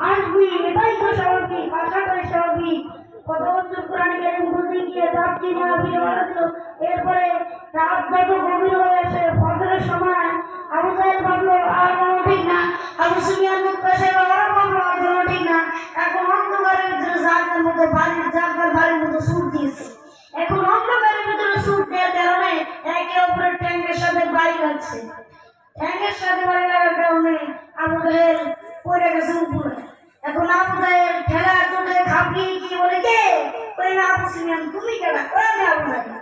আসবি, এটাই তো স্বাভাবিক, আশা করি স্বাভাবিক। কত বছর কোরআনে কারিম বলতে গিয়ে রাত দিন এরপরে রাত যত গভীর হয়ে আসে ফজরের সময় আবু জাহেল ভাবলো আর কোনো ঠিক না, আবু সুফিয়ান মুক্তাসে ওরা ভাবলো আর কোনো ঠিক না। এখন অন্ধকারের ভিতরে জাগার মধ্যে বাড়ির মধ্যে সুর দিয়েছে। এখন অন্ধকারের ভিতরে সুর দেওয়ার কারণে একে অপরের ট্যাঙ্কের সাথে বাড়ি লাগছে। ট্যাঙ্কের সাথে বাড়ি লাগার কারণে আবু জাহেল পড়ে গেছে উপরে। এখন আবু জাহেল ঠেলা চোটে খাপিয়ে গিয়ে বলে, কে ওই না আবু সুফিয়ান, তুমি কেনা ওই না আবু জাহেল।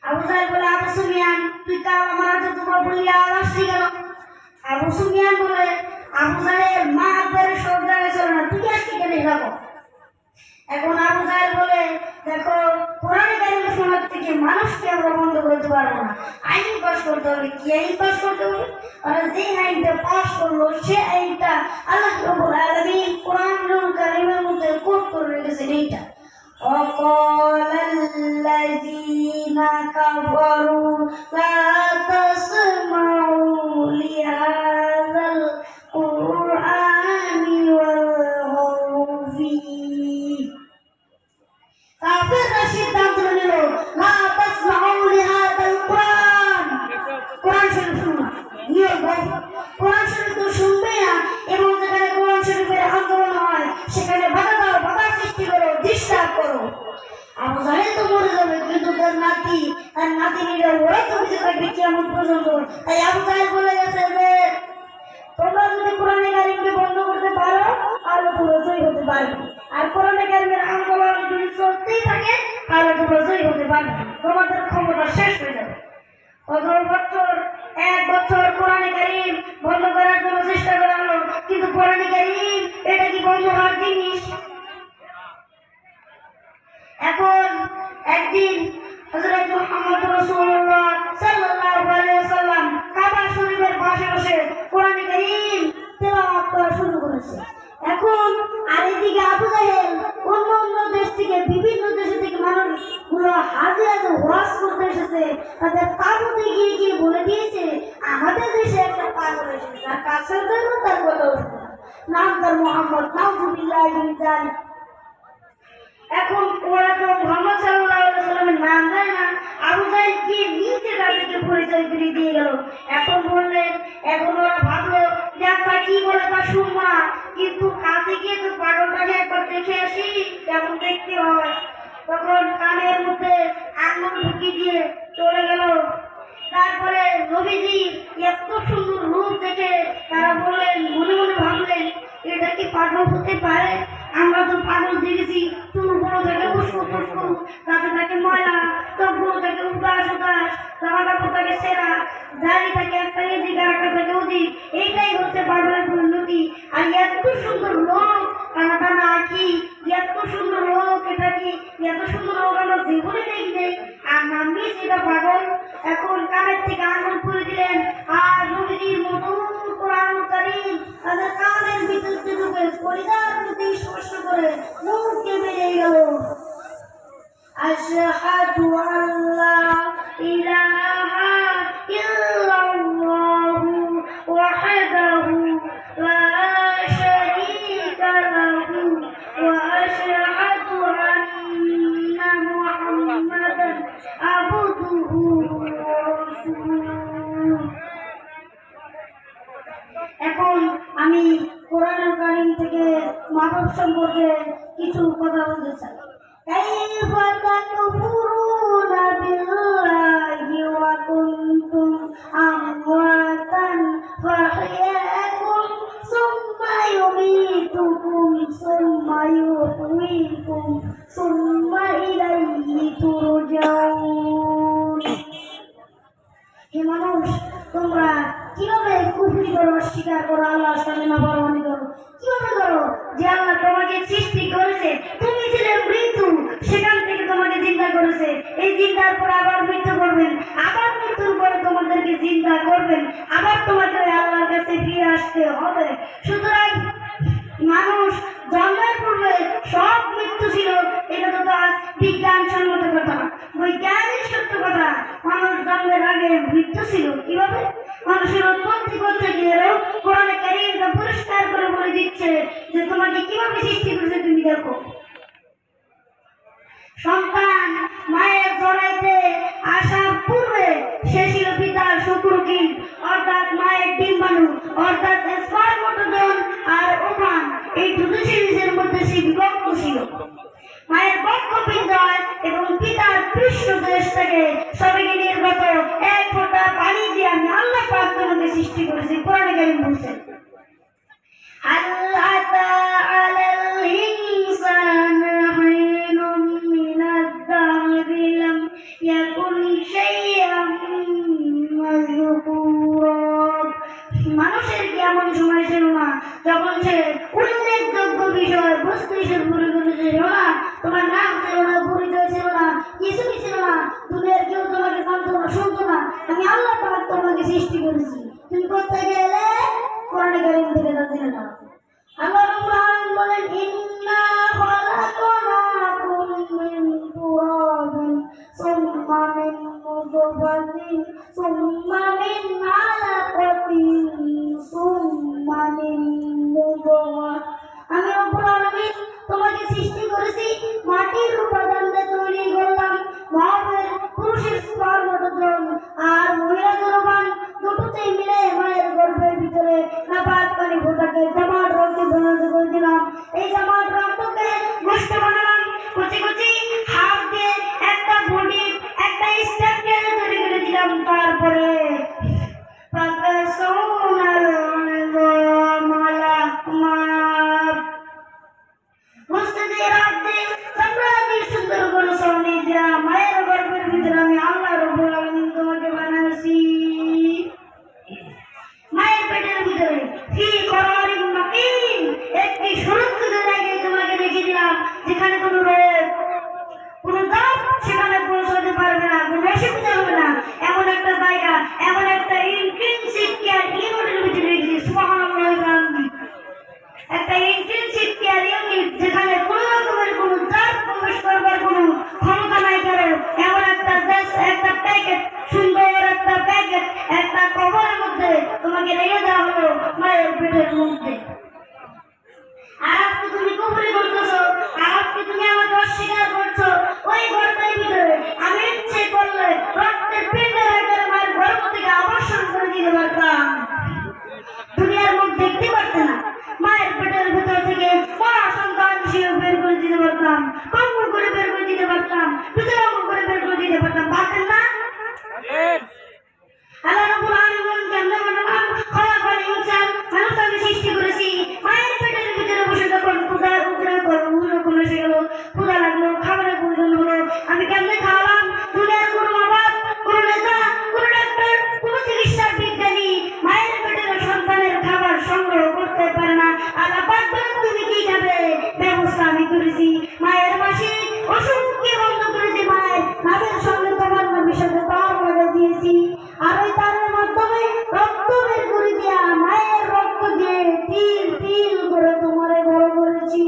আবু জাহেল বলে, আবু সুফিয়ান তুই কাল আমার হাতে তোমার বলিয়া আসছি কেন? আবু সুফিয়ান বলে, আবু জাহেল মা একবারে সব জায়গায় চলে না, তুই আজকে কেন যাবো? এখন আবু জাহেল বলে, দেখো কোরআনে কারিম শোনার থেকে মানুষকে আমরা বন্ধ করতে পারবো না, আইন পাস করতে হবে। কি আইন পাস করতে হবে? আর যে আইনটা পাস করলো সে আইনটা আল্লাহ রাব্বুল আলামিন কোরআনুল কারিমের মধ্যে কোট করে রেখেছেন। এইটা وقال الذين كفروا لا تسمعوا لهذا القرآن والغوا فيه। কাফেররা সিদ্ধান্ত নিল, লা তাসমাউ লিহাদাল কুরআন, কোরআন শরীফ শুনবে না, কোরআন শরীফ তো শুনবে না। এবং যেখানে কোরআন শরীফের আন্দোলন হয় সেখানে বাধা দাও, বাধা সৃষ্টি করো, ডিস্টার্ব করো। আবু জাহেল তো মরে যাবে, কিন্তু তার নাতিনীরা ওরা তো বেঁচে থাকবে কিয়ামত পর্যন্ত। তাই আবু জাহেল বলে গেছে যে তোমরা যদি কোরআনে কারিমকে বন্ধ করতে পারো তাহলে তোমরা জয়ী হতে পারবে, আর কোরআনে কারিমের আন্দোলন যদি চলতেই থাকে তাহলে তোমরা জয়ী হতে পারবে, তোমাদের ক্ষমতা শেষ হয়ে যাবে। এক বছর কোরআনে কারিম বন্ধ করার জন্য চেষ্টা করা হলো, কিন্তু কোরআনে কারিম এটা কি বন্ধ হওয়ার জিনিস? এখন একদিন হযরত মুহাম্মদ রাসূলুল্লাহ সাল্লাল্লাহু আলাইহি ওয়াসাল্লাম কাবা শরীফের পাশে বসে কোরআনে কারীম তেলাওয়াত করা শুরু করেছে। এখন আরেকদিকে আবু জাহেল অন্য দেশ থেকে, বিভিন্ন দেশ থেকে মানুষগুলো হাজিরা ওয়াজ করতে এসেছে, তাদের তাবুতে গিয়ে বলে দিয়েছে আমাদের দেশে একটা পাগল এসেছে, আর কাছের জন্য তার কথা উঠবে নাম তার মুহাম্মদ, নাউযুবিল্লাহি মিন যালিক। এখন ওরা তো মুহাম্মদ সাল্লাল্লাহু আলাইহি ওয়াসাল্লামের নাম জানে না, আবু জাহেল কি নিচে তাদেরকে পরিচয় করে দিয়ে গেল। এখন বললেন, এখন ওরা ভাবলো যে আচ্ছা কি বলে তা শুনবা, কিন্তু কাছে গিয়ে তো পাগলটাকে একবার দেখে আসি কেমন দেখতে হয়। তখন কানের মধ্যে আঙুল ঢুকিয়ে দিয়ে চলে গেল। তারপরে নবীজি এত সুন্দর রূপ দেখে তারা বললেন, মনে মনে ভাবলেন এটা কি পাগল হতে পারে? আমরা তো পাগল দেখেছি, চুলগুলো থেকে উস্কো ফুস্কো, তাতে থাকে ময়লা, চোখগুলো থেকে উদাস, জামা কাপড় থাকে সেরা, দাড়ি থাকে একটা এদিকে একটা থাকে ওদিক, এইটাই হচ্ছে পাগলের পরিণতি। আর এত সুন্দর লোক, টানা আঁকি, এত সুন্দর লোক, এটা কি এত সুন্দর লোক আমরা জীবনে দেখি নেই, আর নামই সেটা পাগল। এখন কানের থেকে আঙুল করে দিলেন, আর নবীজির মধুর কোরআন কারীম তাদের কানের ভিতর ঢুকে পরিদার মধ্যে স্পর্শ করে মুখে বেরিয়ে গেল। আশহাদু আল্লা ইলাহা ইল্লাল্লাহু ওয়াহদাহু লা শারীকা লাহু ওয়া আশহাদু আন্না মুহাম্মাদান আবদুহু ওয়া রাসূলুহু। এখন আমি কোরআনুল কারীম থেকে মাহবুব সম্পর্কে কিছু কথা বলতে চাই। কাইফা তাকফুরুনা বিল্লাহি ওয়া কুনতুম আমওয়াতান ফাহইয়াকুম সুম্মা ইউমীতুকুম সুম্মা ইউহয়ীকুম সুম্মা ইলাইহি তুরজাউন। হে মানুষ, তোমরা কিভাবে কুফরি করো, অস্বীকার করো, আল্লাহর সামনে নাফরমানি করো? কিভাবে করো? যে আল্লাহ তোমাকে সৃষ্টি করেছে, তুমি ছিলে মৃত্যু, সেখান থেকে তোমাকে জিন্দা করেছে, এই জিন্দার পর আবার মৃত্যু করবেন, আবার মৃত্যুর পরে তোমাদেরকে জিন্দা করবেন, আবার তোমাকে আল্লাহর কাছে ফিরে আসতে হবে। সুতরাং মানুষ জন্মের পূর্বে সব মৃত্যু ছিল, এটা তো আজ বিজ্ঞানসম্মত কথা, বৈজ্ঞানিক সত্য কথা। মানুষ জন্মের আগে মৃত্যু ছিল। কিভাবে? মানুষের উৎপত্তি করতে গিয়েও কোরআনে যে তোমাকে কিভাবে সৃষ্টি করেছে তুমি দেখো। সন্তান মায়ের জড়াইতে আসার পূর্বে সে ছিল পিতার শুক্রকি, অর্থাৎ মায়ের ডিম্বাণু, অর্থাৎ স্পার্মটোজোন আর ওভান, এই দুটো জিনিসের মধ্যে সে বিভক্ত ছিল। মায়ের বক্ষপিণ্ডয় এবং পিতার পৃষ্ঠদেশ থেকে সবাইকে নির্গত এক ফোঁটা পানি দিয়ে আমি আল্লাহ পাক তোমাকে সৃষ্টি করেছি। কোরআনে কারীম বলছেন, আল্লাহ তাআলা ইনসানা হিনুম মিনাদ দাহরি লাম ইয়াকুন শাইআন মাযকুরা। মানুষের কি এমন সময় ছিল না যখন সে উল্লেখযোগ্য বিষয় বস্তু হিসেবে পরিগণিত ছিল না? তোমার নাম ছিল না, পরিচয় ছিল না, কিছুই ছিল না, দুনিয়ার কেউ তোমাকে জানতো না, শুনতো না। আমি আল্লাহ পাক তোমাকে সৃষ্টি করেছি। তুমি কোথায় গেলে? কোরআনে কারীম থেকে তা জেনে নাও। আল্লাহ রাব্বুল আলামিন বলেন, ইন্না খালাকনাকুম মিন তুরাবিন সুম্মা মিন নুতফাতিন সুম্মা মিন আলাকাতিন সুম্মা মিন মুদগাহ। আমি রব্বুল আলামিন তোমাকে সৃষ্টি করেছি মাটির উপাদান দিয়ে তৈরি করলাম। মহাবীর পুরুষের স্পার্মটোজোন আর মহিলাদের ওভান দুটোতেই মিলে মায়ের গর্ভের ভিতরে নাপাক পানি ফোটাকে জামাট রক্ত পরিণত করে দিলাম। এই জামাট রক্তকে গোষ্ঠ বানালাম, কুচি কুচি হাত দিয়ে একটা বডি, একটা স্ট্রাকচার তৈরি করে দিলাম। তারপরে সুন্দর করে সঙ্গে দেওয়া মায়ের গর্ভের ভিতরে আমি আল্লাহ রাব্বুল আলামিন তোমাকে বানাইছি। মায়ের পেটের ভিতরে ফি করারিন মাকিন, একটি সুরক্ষিত জায়গায় তোমাকে রেখে দিলাম, যেখানে কোনো রোগ, কোনো দাম সেখানে পৌঁছাতে পারবে না, কোনো অসুবিধা হবে না। এমন একটা জায়গা, এমন একটা ইন্টেনসিভ কেয়ার ইউনিটের ভিতরে রেখেছি। সুবহানাল্লাহ, একটা ইন্টেনসিভ কেয়ার ইউনিট যেখানে কোনো রকমের কোনো দাঁত প্রবেশ করবার কোনো ক্ষমতা নাই কারো। এমন একটা দেশ, একটা প্যাকেট, সুন্দর একটা প্যাকেট, একটা কভারের মধ্যে তোমাকে রেখে দেওয়া হলো মায়ের পেটের মধ্যে। আর আজকে তুমি কুফরি করতেছো, আর আজকে তুমি আমাকে অস্বীকার করছো। ওই ঘরটার ভিতরে আমি ইচ্ছে করলে রক্তের পিণ্ডের আকারে মায়ের গর্ভ থেকে আবর্ষণ করে দিতে পারতাম, দুনিয়ার মুখ দেখতে পারতে না। মায়ের পেটের ভেতর থেকে মরা সন্তান হিসেবে বের করে দিতে পারতাম, কঙ্কুর করে বের করে দিতে পারতাম, বিধবা করে বের করে দিতে পারতাম, পারতেন না? আল্লাহ রাব্বুল আলামিন কেমনে বানালাম? খলাকাল ইনসান, মানুষ আমি সৃষ্টি করেছি। মায়ের পেটের ভিতরে বসে যখন ক্ষুধার উপরে গর্ভগুলো এসে গেল, ক্ষুধা লাগলো, খাবারের প্রয়োজন হলো, আমি কেমনে খাওয়ালাম? দুনিয়ার কোনো মা বাপ, কোনো নেতা, কোনো ডাক্তার, কোনো চিকিৎসা বিজ্ঞানী মায়ের পেটের সন্তানের খাবার সংগ্রহ করতে পারে না। আল্লাহ পাক বলেন, তুমি কি খাবে? ব্যবস্থা আমি করেছি। মায়ের মাসিক অসুখকে বন্ধ করেছি, মায়ের নামের সঙ্গে তোমার নামের সাথে তার লাগাই দিয়েছি। আর ওই তারের মাধ্যমে রক্ত বের করে দিয়া মায়ের রক্ত দিয়ে তিল তিল করে তোমারে বড় করেছি।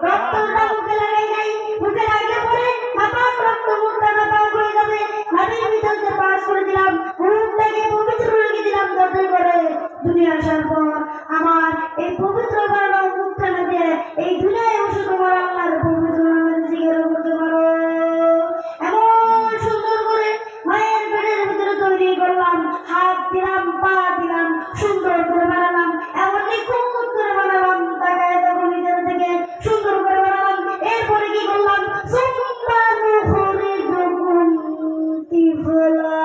রক্তটা মুখে লাগাই নাই, মুখে লাগলে পরে নাপাক রক্ত মুখটা নাপাক হয়ে যাবে। নারীর ভিতরে পাস করে দিলাম, মুখটাকে পবিত্র রেখে দিলাম, যাতে করে দুনিয়া আসার পর আমার এই পবিত্র বানানো মুখটা না দিয়ে এই দুনিয়ায় বসে তোমার আল্লাহর পবিত্র নামের জিকির করতে পারো। এমন সুন্দর করে মায়ের পেটের ভিতরে তৈরি করলাম, হাত দিলাম, পা দিলাম, সুন্দর করে বানালাম, এমন নিখুঁত করে বানালাম, তাকায় তখন নিজের থেকে সুন্দর করে বানালাম। এরপরে কি করলাম? সুম্মা নুখরিজুকুম তিফলা,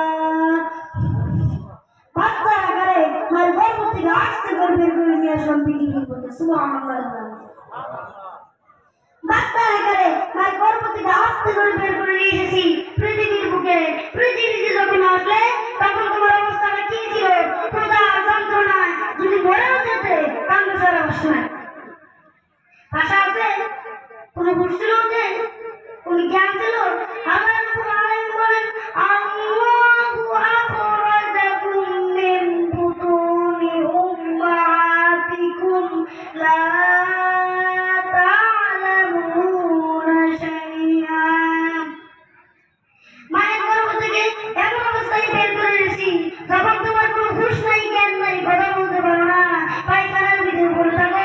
বাচ্চা আকারে মায়ের গর্ভ থেকে আস্তে করে বের করে নিয়ে আসলাম পৃথিবীর মধ্যে। সুবহানাল্লাহ, বাচ্চা আকারে মায়ের গর্ভ থেকে আস্তে করে বের করে নিয়ে এসেছি পৃথিবীর বুকে। পৃথিবীতে যখন আসলে তখন তোমার অবস্থাটা কি ছিল? ক্ষুধা, যন্ত্রণায় যদি মরেও যেতে, কান্না ছাড়া ভাষা নাই। ভাষা আছে? কোনো বুঝ ছিল ওতে? কোনো জ্ঞান ছিল? আল্লাহ রাব্বুল আলামিন বলেন, আল্লাহু আখরাজাকুম মিন বুতুনি উম্মাহাতিকুম লা তা'লামুনা শাইআ। মায়ের গর্ভ থেকে এমন অবস্থায় বের করে এনেছি যখন তোমার কোনো হুঁশ নাই, জ্ঞান নাই, কথা বলতে পারো না, পায়খানার ভিতরে পড়ে থাকো,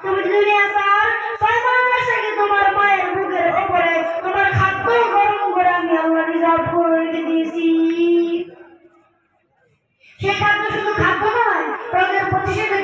তুমি দুনিয়া স্যার 6 মাস আগে তোমার মায়ের বুকের উপরে তোমার খাদ্য গরম করে আমি আল্লাহ রিজার্ভ করে রেখে দিয়েছি। সেই খাদ্য শুধু খাদ্য নয়, রোগের প্রতিষেধক